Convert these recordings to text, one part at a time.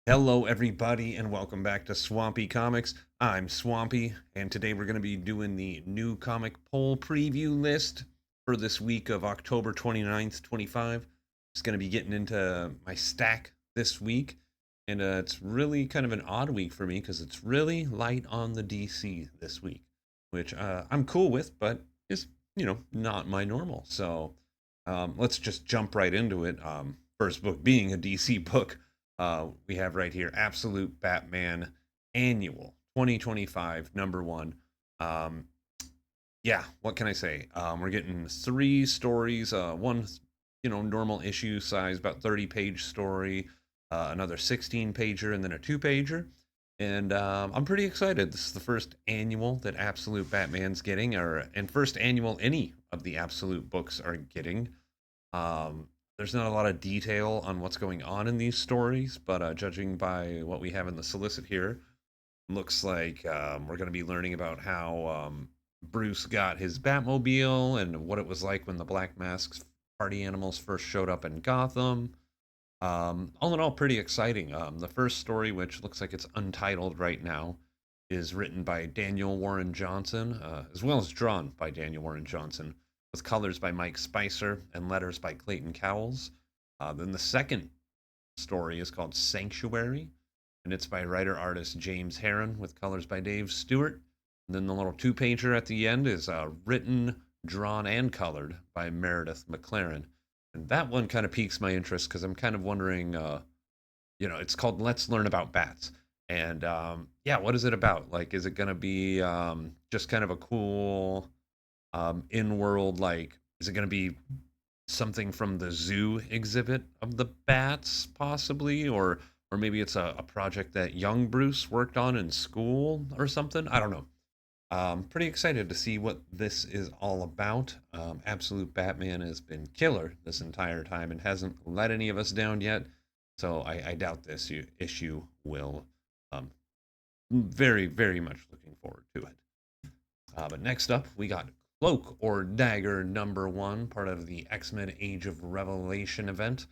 Hello, everybody, and welcome back to Swampy Comics. I'm Swampy, and today we're going to be doing the new comic poll preview list for this week of October 29th, 25. Just going to be getting into my stack this week, and it's really kind of an odd week for me because it's really light on the DC this week, which I'm cool with, but is, not my normal. So let's just jump right into it. First book being a DC book we have right here Absolute Batman Annual 2025, number one. Um, yeah, what can I say? We're getting three stories. One, normal issue size, about 30-page story, another 16-pager, and then a two-pager. And I'm pretty excited. This is the first annual that Absolute Batman's getting, and first annual any of the Absolute books are getting. There's not a lot of detail on what's going on in these stories, but judging by what we have in the solicit here, looks like we're going to be learning about how Bruce got his Batmobile and what it was like when the Black Mask's party animals first showed up in Gotham. All in all, pretty exciting. The first story, which looks like it's untitled right now, is written by Daniel Warren Johnson, as well as drawn by Daniel Warren Johnson, with colors by Mike Spicer and letters by Clayton Cowles. Then the second story is called Sanctuary, and it's by writer artist James Herron, with colors by Dave Stewart. And then the little two-pager at the end is written, drawn, and colored by Meredith McLaren. And that one kind of piques my interest because I'm kind of wondering, it's called Let's Learn About Bats. And yeah, what is it about? Like, is it going to be just kind of a cool in world, like, is it going to be something from the zoo exhibit of the bats, possibly? Or maybe it's a project that young Bruce worked on in school or something? I don't know. Pretty excited to see what this is all about. Absolute Batman has been killer this entire time and hasn't let any of us down yet. So I doubt this issue will. Um, Very, very much looking forward to it. But next up, we got Cloak or Dagger number one, part of the X-Men Age of Revelation event.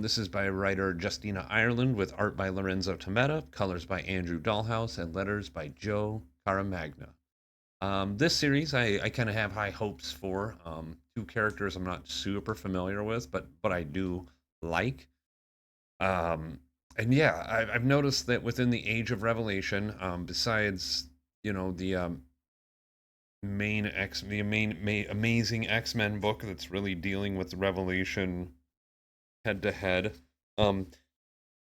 This is by writer Justina Ireland with art by Lorenzo Tometa, colors by Andrew Dahlhaus, and letters by Joe Caramagna. This series I kind of have high hopes for. Two characters I'm not super familiar with, but I do like. Um, and yeah, I've noticed that within the Age of Revelation, besides the main amazing X-Men book that's really dealing with Revelation head to head, um,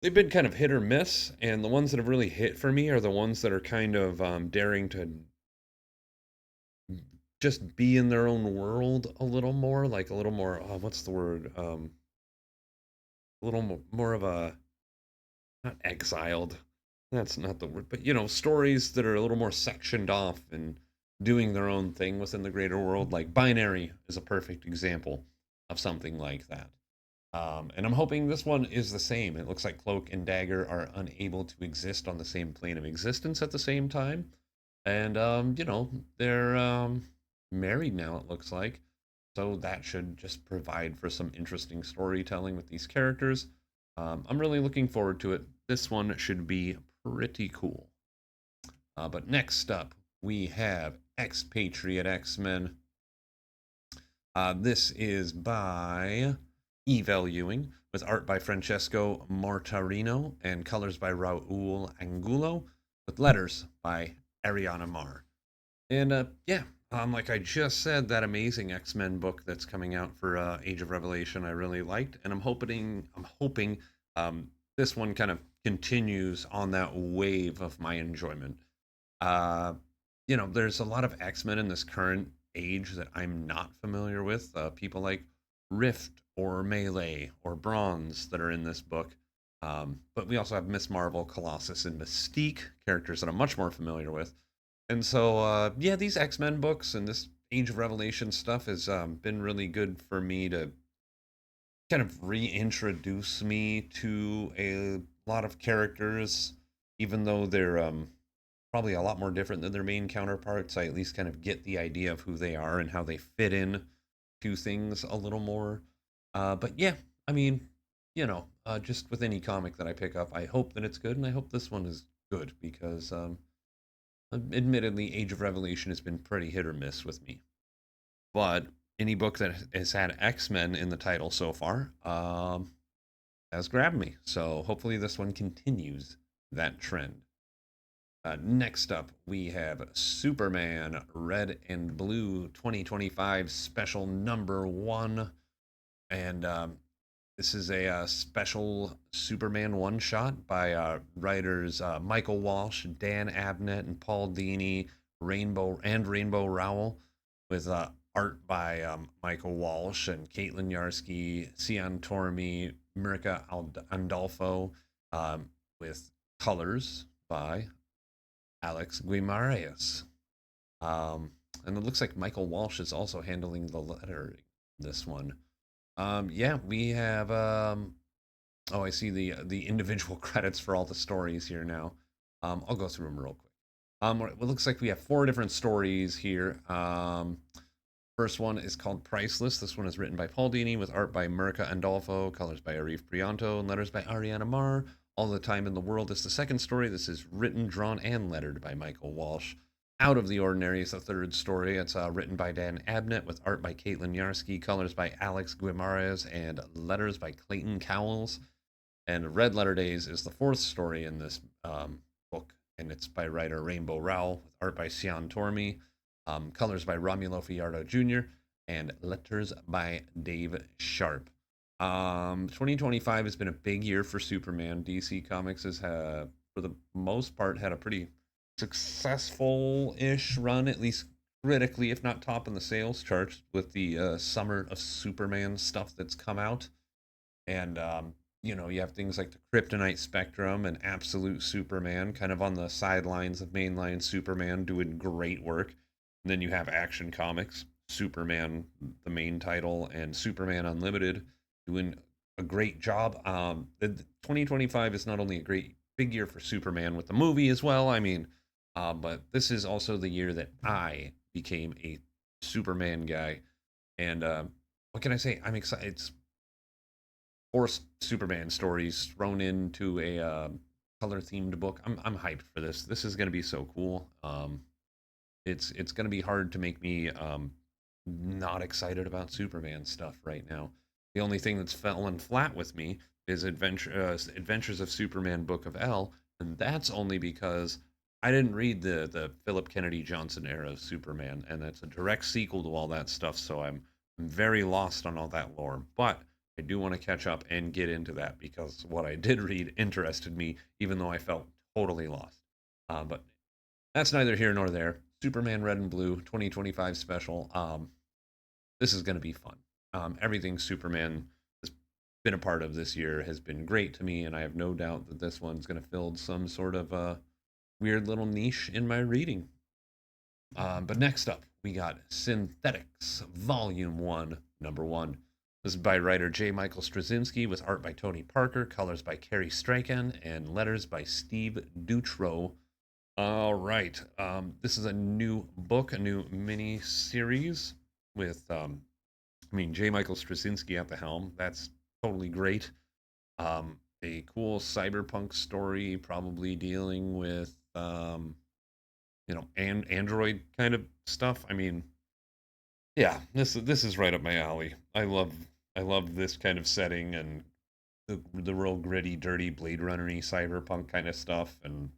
they've been kind of hit or miss, and the ones that have really hit for me are the ones that are kind of daring to just be in their own world a little more, like a little more. What's the word? A little more of a not exiled. That's not the word, but stories that are a little more sectioned off and doing their own thing within the greater world. Like Binary is a perfect example of something like that. And I'm hoping this one is the same. It looks like Cloak and Dagger are unable to exist on the same plane of existence at the same time. And, they're married now, it looks like. So that should just provide for some interesting storytelling with these characters. I'm really looking forward to it. This one should be pretty cool. But next up, we have Expatriate X-Men. This is by Evel Ewing, with art by Francesco Martarino and colors by Raul Angulo, with letters by Ariana Mar. And yeah, like I just said, that amazing X-Men book that's coming out for Age of Revelation, I really liked, and I'm hoping this one kind of continues on that wave of my enjoyment. Uh, there's a lot of X-Men in this current age that I'm not familiar with. People like Rift or Melee or Bronze that are in this book. But we also have Miss Marvel, Colossus, and Mystique, characters that I'm much more familiar with. And so, yeah, these X-Men books and this Age of Revelation stuff has been really good for me to kind of reintroduce me to a lot of characters, even though they're probably a lot more different than their main counterparts. I at least kind of get the idea of who they are and how they fit in to things a little more. But yeah, I mean, just with any comic that I pick up, I hope that it's good, and I hope this one is good because, admittedly, Age of Revelation has been pretty hit or miss with me. But any book that has had X-Men in the title so far has grabbed me. So hopefully this one continues that trend. Next up, we have Superman Red and Blue 2025 special number one. And this is a special Superman one shot by writers Michael Walsh, Dan Abnett, and Paul Dini, Rainbow Rowell, with art by Michael Walsh and Caitlin Yarsky, Cian Tormey, Mirka Andolfo, with colors by Alex Guimaraes. And it looks like Michael Walsh is also handling the lettering this one. Yeah, we have. Oh, I see the individual credits for all the stories here now. I'll go through them real quick. It looks like we have four different stories here. First one is called Priceless. This one is written by Paul Dini with art by Mirka Andolfo, colors by Arif Prianto, and letters by Ariana Mar. All the Time in the World is the second story. This is written, drawn, and lettered by Michael Walsh. Out of the Ordinary is the third story. It's written by Dan Abnett with art by Caitlin Yarsky, colors by Alex Guimaraes, and letters by Clayton Cowles. And Red Letter Days is the fourth story in this book, and it's by writer Rainbow Rowell with art by Cian Tormey, colors by Romulo Fiardo Jr., and letters by Dave Sharp. 2025 has been a big year for Superman. DC Comics has, for the most part, had a pretty successful-ish run, at least critically, if not top in the sales charts, with the Summer of Superman stuff that's come out. And you have things like the Kryptonite Spectrum and Absolute Superman kind of on the sidelines of mainline Superman doing great work. And then you have Action Comics, Superman, the main title, and Superman Unlimited doing a great job. 2025 is not only a great big year for Superman with the movie as well. I mean, but this is also the year that I became a Superman guy. And what can I say? I'm excited. It's four Superman stories thrown into a color themed book. I'm hyped for this. This is going to be so cool. It's going to be hard to make me not excited about Superman stuff right now. The only thing that's fallen flat with me is Adventures of Superman Book of L, and that's only because I didn't read the Philip Kennedy Johnson era of Superman, and that's a direct sequel to all that stuff. So I'm very lost on all that lore, but I do want to catch up and get into that because what I did read interested me, even though I felt totally lost. But that's neither here nor there. Superman Red and Blue 2025 special. This is going to be fun. Everything Superman has been a part of this year has been great to me, and I have no doubt that this one's going to fill some sort of weird little niche in my reading. But next up, we got Synthetics, Volume 1, Number 1. This is by writer J. Michael Straczynski with art by Tony Parker, colors by Kerry Strachan, and letters by Steve Dutro. All right. This is a new book, a new mini series with, J. Michael Straczynski at the helm. That's totally great. A cool cyberpunk story, probably dealing with, Android kind of stuff. Yeah, this is right up my alley. I love this kind of setting and the real gritty, dirty Blade Runner-y cyberpunk kind of stuff. And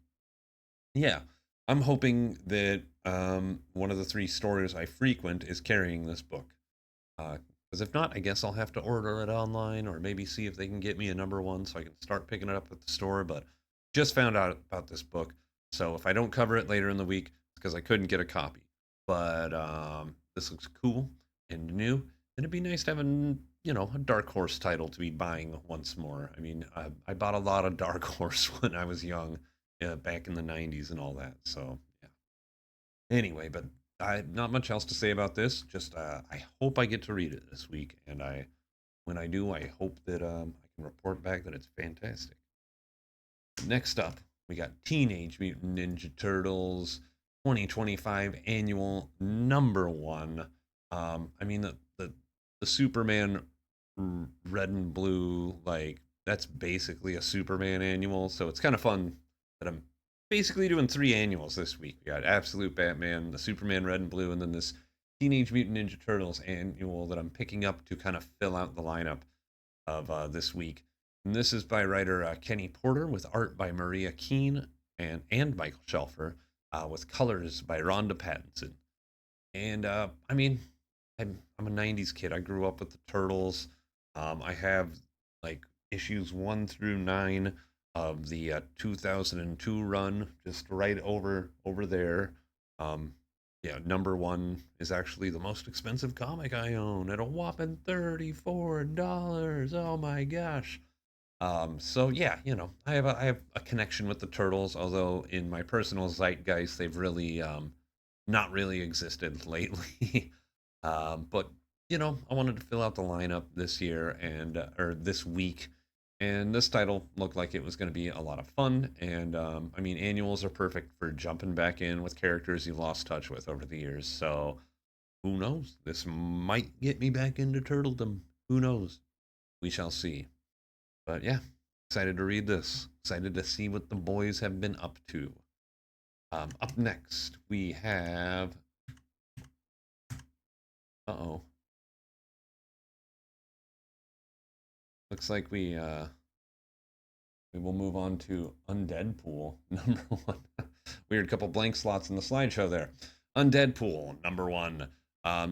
yeah, I'm hoping that one of the three stores I frequent is carrying this book. Because if not, I guess I'll have to order it online or maybe see if they can get me a number one so I can start picking it up at the store. But just found out about this book, so if I don't cover it later in the week, it's because I couldn't get a copy. But this looks cool and new, and it'd be nice to have a dark horse title to be buying once more. I bought a lot of dark horse when I was young, back in the '90s and all that. So yeah. Anyway, but I not much else to say about this. Just I hope I get to read it this week, and when I do, I hope that I can report back that it's fantastic. Next up, we got Teenage Mutant Ninja Turtles 2025 annual number one. The Superman red and blue, like that's basically a Superman annual. So it's kind of fun that I'm basically doing 3 annuals this week. We got Absolute Batman, the Superman Red and Blue, and then this Teenage Mutant Ninja Turtles annual that I'm picking up to kind of fill out the lineup of this week. And this is by writer Kenny Porter with art by Maria Keene and Michael Shelfer, with colors by Rhonda Pattinson. And I mean, I'm a '90s kid. I grew up with the Turtles. I have like issues 1 through 9 of the 2002 run, just right over there. Um, yeah, number 1 is actually the most expensive comic I own at a whopping $34. Oh my gosh. So yeah, I have a connection with the Turtles, although in my personal zeitgeist they've really not really existed lately. But I wanted to fill out the lineup this year and or this week, and this title looked like it was going to be a lot of fun. And I mean, annuals are perfect for jumping back in with characters you've lost touch with over the years. So who knows? This might get me back into turtledom. Who knows? We shall see. But yeah, excited to read this. Excited to see what the boys have been up to. Up next, we have. Uh oh. Looks like we will move on to Undead-Pool, number 1. Weird couple blank slots in the slideshow there. Undead-Pool, number 1.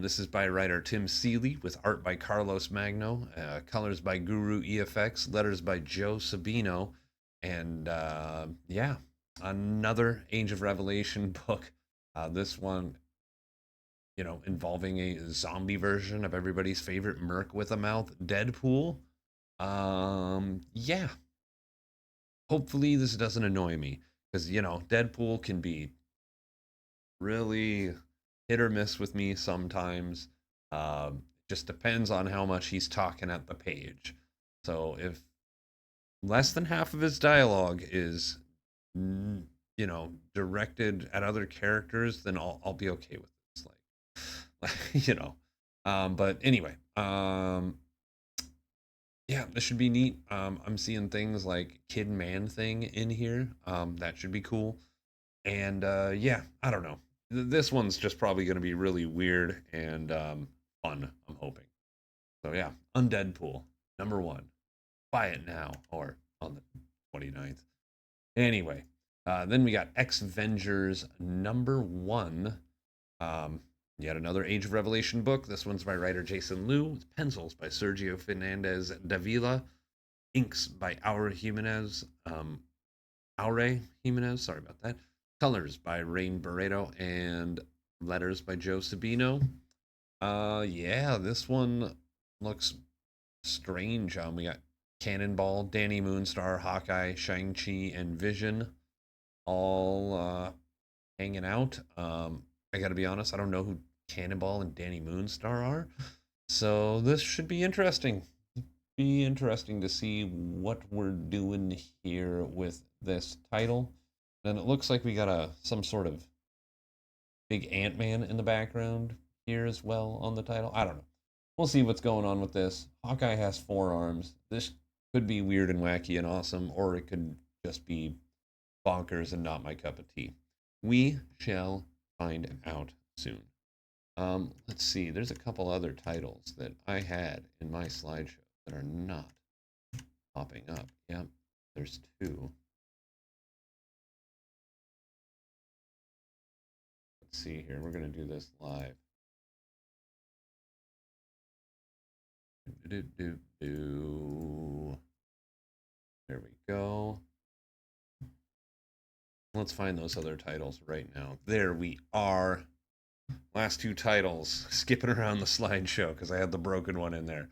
This is by writer Tim Seeley with art by Carlos Magno, colors by Guru EFX, letters by Joe Sabino, and yeah, another Age of Revelation book. This one, involving a zombie version of everybody's favorite merc with a mouth, Deadpool. Yeah, hopefully this doesn't annoy me because Deadpool can be really hit or miss with me sometimes. Just depends on how much he's talking at the page. So if less than half of his dialogue is directed at other characters, then I'll be okay with this. Like but anyway, yeah, this should be neat. I'm seeing things like Kid Man Thing in here. That should be cool. And yeah, I don't know. This one's just probably going to be really weird and fun, I'm hoping. So yeah, Undead-Pool, number 1. Buy it now or on the 29th. Anyway, then we got X-Vengers number 1. Um, Yet another Age of Revelation book. This one's by writer Jason Liu, with pencils by Sergio Fernandez Davila, inks by Aure Jimenez, sorry about that. Colors by Rain Barreto and letters by Joe Sabino. Yeah, this one looks strange. We got Cannonball, Danny Moonstar, Hawkeye, Shang-Chi, and Vision all hanging out. I gotta be honest, I don't know who Cannonball and Danny Moonstar are. So this should be interesting. Be interesting to see what we're doing here with this title. And it looks like we got some sort of big Ant-Man in the background here as well on the title. I don't know. We'll see what's going on with this. Hawkeye has 4 arms. This could be weird and wacky and awesome, or it could just be bonkers and not my cup of tea. We shall find out soon. Let's see. There's a couple other titles that I had in my slideshow that are not popping up. Yep, there's 2. Let's see here. We're going to do this live. There we go. Let's find those other titles right now. There we are. Last 2 titles. Skipping around the slideshow because I had the broken one in there.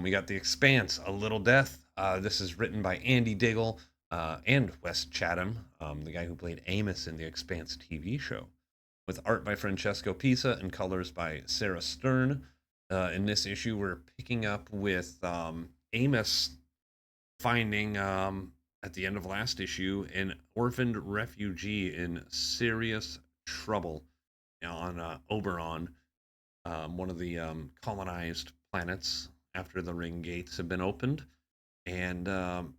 We got The Expanse, A Little Death. This is written by Andy Diggle and Wes Chatham, the guy who played Amos in the Expanse TV show, with art by Francesco Pisa and colors by Sarah Stern. In this issue, we're picking up with Amos finding, at the end of last issue, an orphaned refugee in serious trouble on Oberon, one of the colonized planets after the ring gates have been opened. and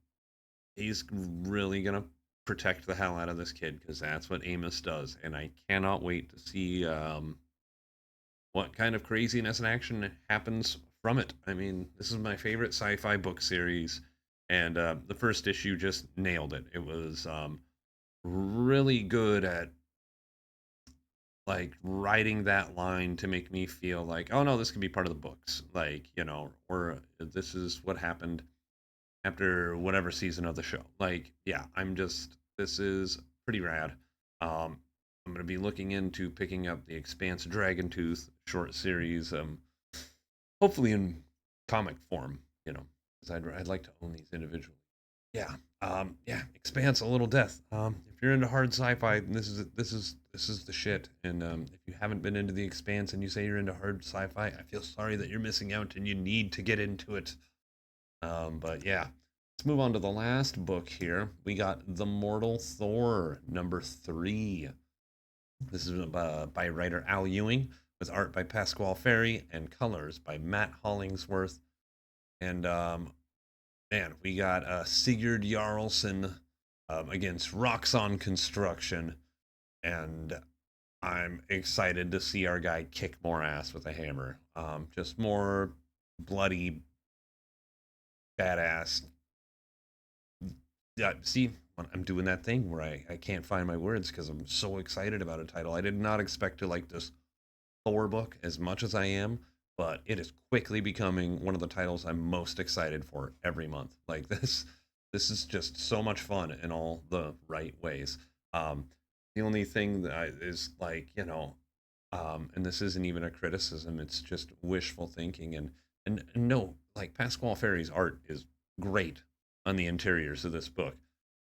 he's really gonna protect the hell out of this kid because that's what Amos does, and I cannot wait to see what kind of craziness and action happens from it. I mean, this is my favorite sci-fi book series, and the first issue just nailed it. It was really good at like writing that line to make me feel like, oh no, this could be part of the books, like or this is what happened after whatever season of the show. Like, yeah, this is pretty rad. I'm gonna be looking into picking up the Expanse Dragon Tooth short series, hopefully in comic form, because I'd like to own these individually. Yeah, yeah, Expanse, a little death. If you're into hard sci-fi, this is the shit. And if you haven't been into the Expanse and you say you're into hard sci-fi, I feel sorry that you're missing out, and you need to get into it. But yeah, let's move on to the last book here. We got The Mortal Thor, #3. This is by writer Al Ewing, with art by Pasquale Ferry and colors by Matt Hollingsworth. And man, we got Sigurd Jarlson against Roxxon Construction, and I'm excited to see our guy kick more ass with a hammer. Just more bloody, badass. Yeah, see, I'm doing that thing where I can't find my words because I'm so excited about a title. I did not expect to like this Thor book as much as I am, but it is quickly becoming one of the titles I'm most excited for every month. Like this is just so much fun in all the right ways. Um, the only thing is like and this isn't even a criticism; it's just wishful thinking. And no, like Pasquale Ferry's art is great on the interiors of this book,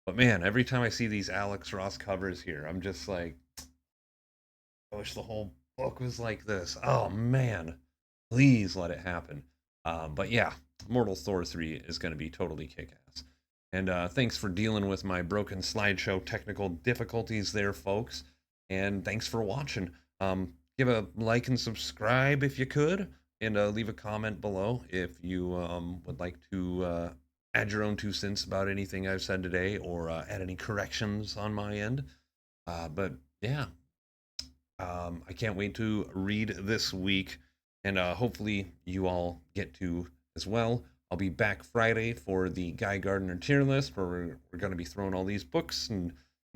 but man, every time I see these Alex Ross covers here, I'm just like, I wish the whole book was like this. Oh man, please let it happen. But yeah, Mortal Thor 3 is going to be totally kick ass. And thanks for dealing with my broken slideshow technical difficulties there, folks. And thanks for watching. Give a like and subscribe if you could, and leave a comment below if you would like to add your own 2 cents about anything I've said today, or add any corrections on my end. But yeah, I can't wait to read this week, and hopefully you all get to as well. I'll be back Friday for the Guy Gardner tier list, where we're going to be throwing all these books and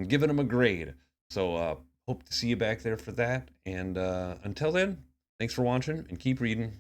giving them a grade. So hope to see you back there for that. And until then, thanks for watching and keep reading.